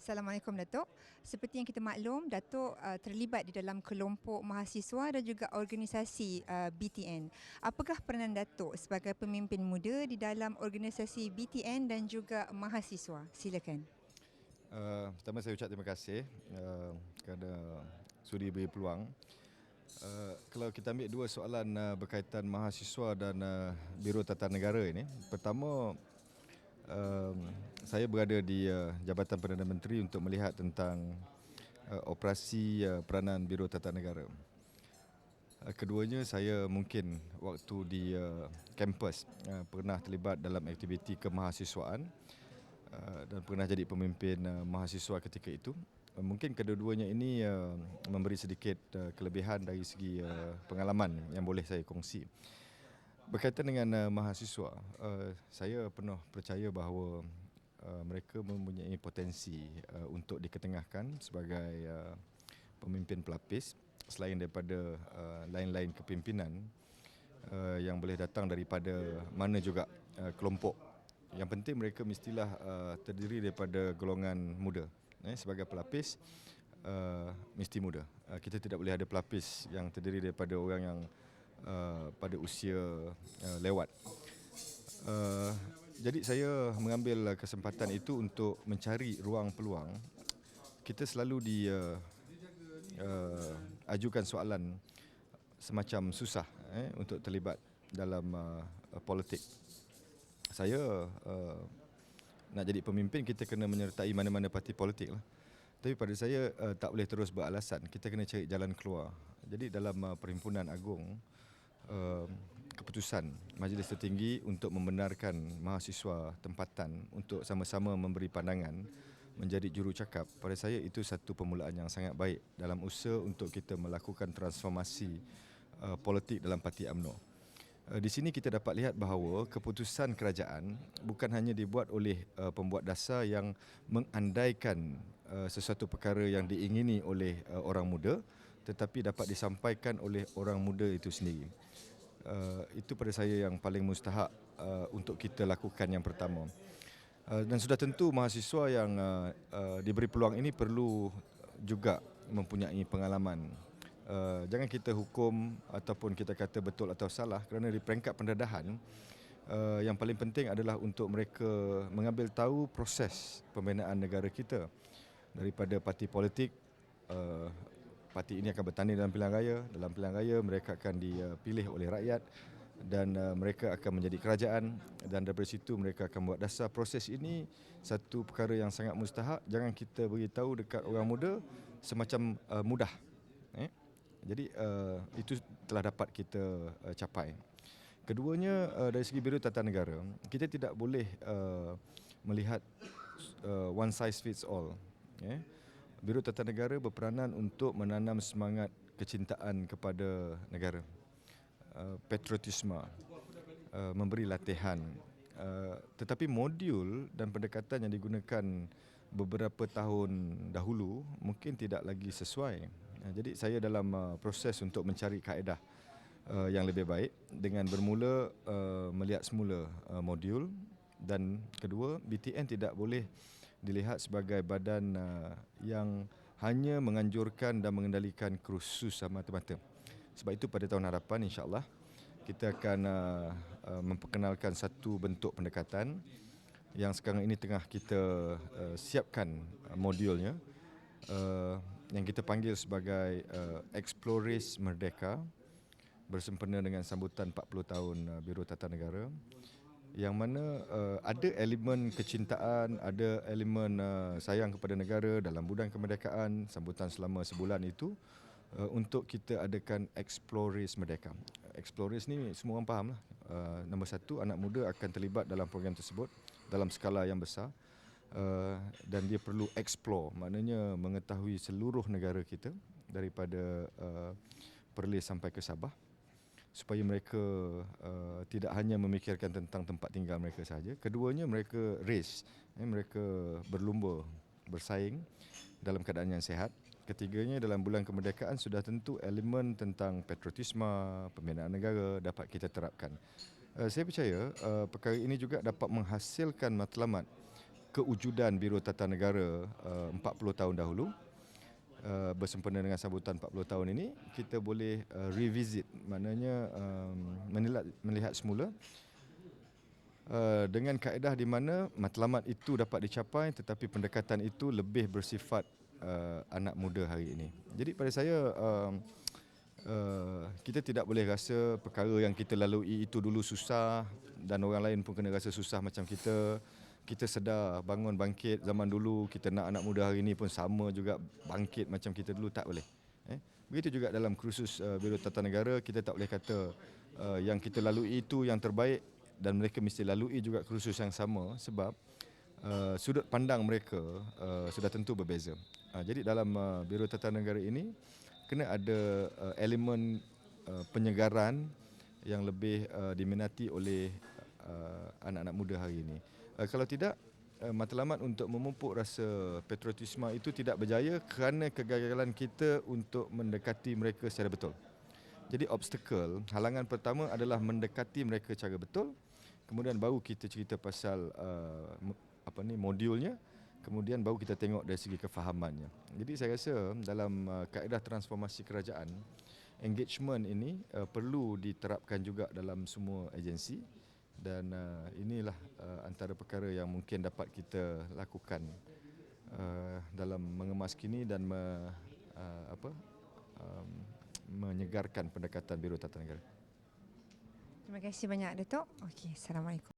Assalamualaikum Datuk. Seperti yang kita maklum, Datuk terlibat di dalam kelompok mahasiswa dan juga organisasi BTN. Apakah peranan Datuk sebagai pemimpin muda di dalam organisasi BTN dan juga mahasiswa? Silakan. Pertama saya ucap terima kasih kerana sudi beri peluang. Kalau kita ambil dua soalan berkaitan mahasiswa dan Biro Tata Negara ini. Pertama, saya berada di Jabatan Perdana Menteri untuk melihat tentang operasi peranan Biro Tata Negara. Keduanya, saya mungkin waktu di kampus pernah terlibat dalam aktiviti kemahasiswaan dan pernah jadi pemimpin mahasiswa ketika itu. Mungkin kedua-duanya ini memberi sedikit kelebihan dari segi pengalaman yang boleh saya kongsi. Berkaitan dengan mahasiswa, saya penuh percaya bahawa mereka mempunyai potensi untuk diketengahkan sebagai pemimpin pelapis selain daripada lain-lain kepimpinan yang boleh datang daripada mana juga kelompok. Yang penting mereka mestilah terdiri daripada golongan muda. Sebagai pelapis, mesti muda. Kita tidak boleh ada pelapis yang terdiri daripada orang yang pada usia lewat. Jadi saya mengambil kesempatan itu untuk mencari ruang peluang. Kita selalu ajukan soalan semacam susah untuk terlibat dalam politik. Saya nak jadi pemimpin, kita kena menyertai mana-mana parti politik lah. Tapi pada saya tak boleh terus beralasan. Kita kena cari jalan keluar. Jadi dalam Perhimpunan Agung, keputusan Majlis Tertinggi untuk membenarkan mahasiswa tempatan untuk sama-sama memberi pandangan menjadi jurucakap, pada saya itu satu permulaan yang sangat baik dalam usaha untuk kita melakukan transformasi politik dalam Parti UMNO. Di sini kita dapat lihat bahawa keputusan kerajaan bukan hanya dibuat oleh pembuat dasar yang mengandaikan sesuatu perkara yang diingini oleh orang muda, tetapi dapat disampaikan oleh orang muda itu sendiri. Itu pada saya yang paling mustahak untuk kita lakukan yang pertama. Dan sudah tentu mahasiswa yang diberi peluang ini perlu juga mempunyai pengalaman. Jangan kita hukum ataupun kita kata betul atau salah, kerana di peringkat pendedahan yang paling penting adalah untuk mereka mengambil tahu proses pembinaan negara kita. Daripada parti politik, parti ini akan bertanding dalam pilihan raya. Dalam pilihan raya mereka akan dipilih oleh rakyat dan mereka akan menjadi kerajaan, dan daripada situ mereka akan buat dasar. Proses ini satu perkara yang sangat mustahak. Jangan kita beritahu dekat orang muda semacam mudah. Jadi itu telah dapat kita capai. Keduanya, dari segi Biro Tata Negara, kita tidak boleh melihat one size fits all. Biro Tata Negara berperanan untuk menanam semangat kecintaan kepada negara, patriotisme, memberi latihan. Tetapi modul dan pendekatan yang digunakan beberapa tahun dahulu mungkin tidak lagi sesuai. Jadi saya dalam proses untuk mencari kaedah yang lebih baik dengan bermula melihat semula modul, dan kedua, BTN tidak boleh dilihat sebagai badan yang hanya menganjurkan dan mengendalikan kursus semata-mata. Sebab itu pada tahun hadapan insya-Allah kita akan memperkenalkan satu bentuk pendekatan yang sekarang ini tengah kita siapkan modulnya, yang kita panggil sebagai Explorers Merdeka, bersempena dengan sambutan 40 tahun Biro Tata Negara, yang mana ada elemen kecintaan, ada elemen sayang kepada negara dalam bulan kemerdekaan, sambutan selama sebulan itu, untuk kita adakan Explorers Merdeka. Explorers ni semua orang faham lah. Nombor satu, anak muda akan terlibat dalam program tersebut dalam skala yang besar. Dan dia perlu explore, maknanya mengetahui seluruh negara kita daripada Perlis sampai ke Sabah, supaya mereka tidak hanya memikirkan tentang tempat tinggal mereka sahaja. Keduanya, mereka race, mereka berlumba, bersaing dalam keadaan yang sihat. Ketiganya, dalam bulan kemerdekaan sudah tentu elemen tentang patriotisme, pembinaan negara dapat kita terapkan. Saya percaya perkara ini juga dapat menghasilkan matlamat kewujudan Biro Tata Negara 40 tahun dahulu, bersempena dengan sambutan 40 tahun ini, kita boleh revisit, maknanya melihat semula dengan kaedah di mana matlamat itu dapat dicapai tetapi pendekatan itu lebih bersifat anak muda hari ini. Jadi pada saya kita tidak boleh rasa perkara yang kita lalui itu dulu susah dan orang lain pun kena rasa susah macam kita. Kita sedar bangun bangkit zaman dulu, kita nak anak muda hari ini pun sama juga bangkit macam kita dulu, tak boleh. Begitu juga dalam kursus Biro Tata Negara, kita tak boleh kata yang kita lalui itu yang terbaik dan mereka mesti lalui juga kursus yang sama, sebab sudut pandang mereka sudah tentu berbeza. Jadi dalam Biro Tata Negara ini kena ada elemen penyegaran yang lebih diminati oleh anak-anak muda hari ini. Kalau tidak, matlamat untuk memupuk rasa patriotisme itu tidak berjaya kerana kegagalan kita untuk mendekati mereka secara betul. Jadi obstacle, halangan pertama adalah mendekati mereka secara betul, kemudian baru kita cerita pasal modulnya, kemudian baru kita tengok dari segi kefahamannya. Jadi saya rasa dalam kaedah transformasi kerajaan, engagement ini perlu diterapkan juga dalam semua agensi, dan inilah antara perkara yang mungkin dapat kita lakukan dalam mengemas kini dan menyegarkan pendekatan Biro Tata Negara. Terima kasih banyak, Datuk. Okey, Assalamualaikum.